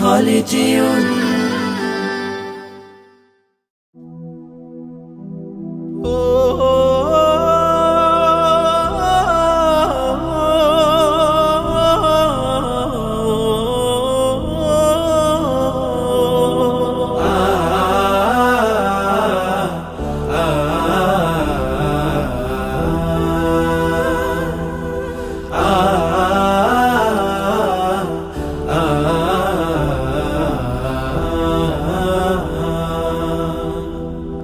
خالدون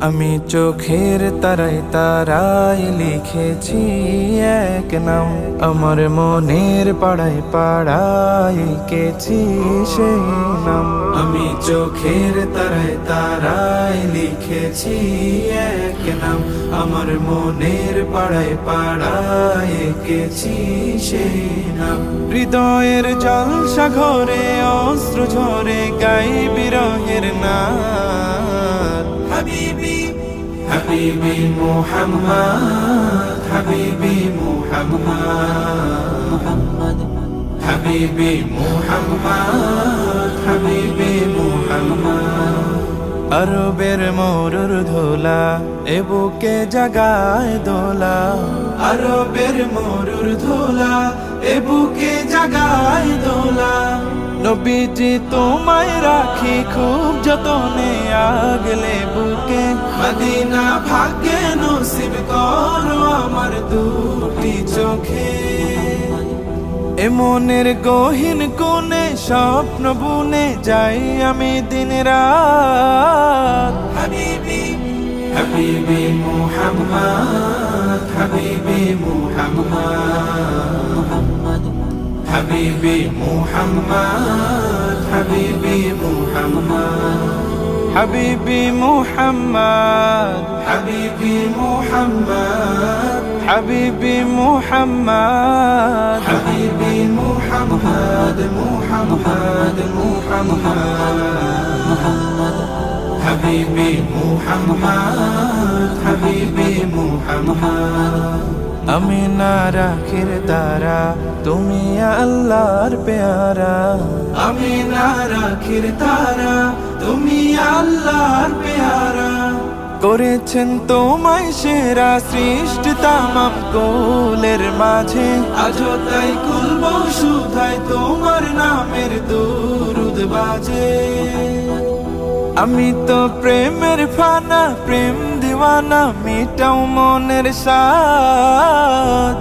আমি চোখের তারায় তারায় লিখেছি এক নাম, আমার মনের পাড়ায় পাড়ায় এঁকেছি সেই নাম। আমি চোখের তারায় তারায় লিখেছি এক নাম, আমার মনের পাড়ায় পাড়ায় এঁকেছি সেই নাম। হৃদয়ের জলসা ঘরে অস্ত্র ঝরে গাই বিরহের নাম। হাবিবি হাবিবি মুহাম্মদ, হাবিবি মুহাম্মদ, হাবিবি মুহাম্মদ, হাবিবি মুহাম্মদ। আরবের মরুর ধোলা এ বুকে জাগায় দোলা, আরবের মরুর ধোলা এ বুকে জাগায় দোলা। নবীজি তোমায় রাখি খুব যতনে আগলে বুকে, মদিনা ভাগ্যে নসিব করো আমার দুটি চোখে। এ মনের গহীন কোণে স্বপ্ন বুনে যাই আমি দিন রাত। হাবিবি হাবিবি মুহাম্মদ, হাবিবি মুহাম্মদ, হাবিবি মুহাম্মদ, হাবিবি মুহাম্মদ, হাবিবি মুহাম্মদ, হাবিবি মুহাম্মদ, হাবিবি মুহাম্মদ, হাবিবি মুহাম্মদ, মুহাম্মদ মুহাম্মদ, হাবিবি মুহাম্মদ, হাবিবি মুহাম্মদ। আমি না রাখির তারা তুমি আল্লাহর পেয়ারা, আমি না রাখির তারা তুমি আল্লাহর পেয়ারা। করেছেন তোমায় সেরা সৃষ্টি তামাম কুলের মাঝে, আজও তাই কুলব শুধায় তোমার নামের দুরুদ বাজে। আমি তো প্রেমের ফানা প্রেম দিওয়ানা, মিটাও মনের সাথ।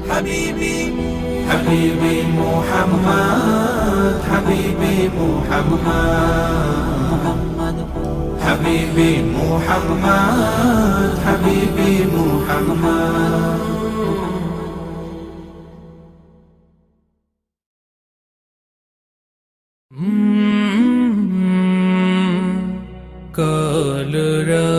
হাবিবি হাবিবি মুহাম্মদ, হাবিবি মুহাম্মদ, হাবিবি মুহাম্মদ, হাবিবি মুহাম্মদ। কলরা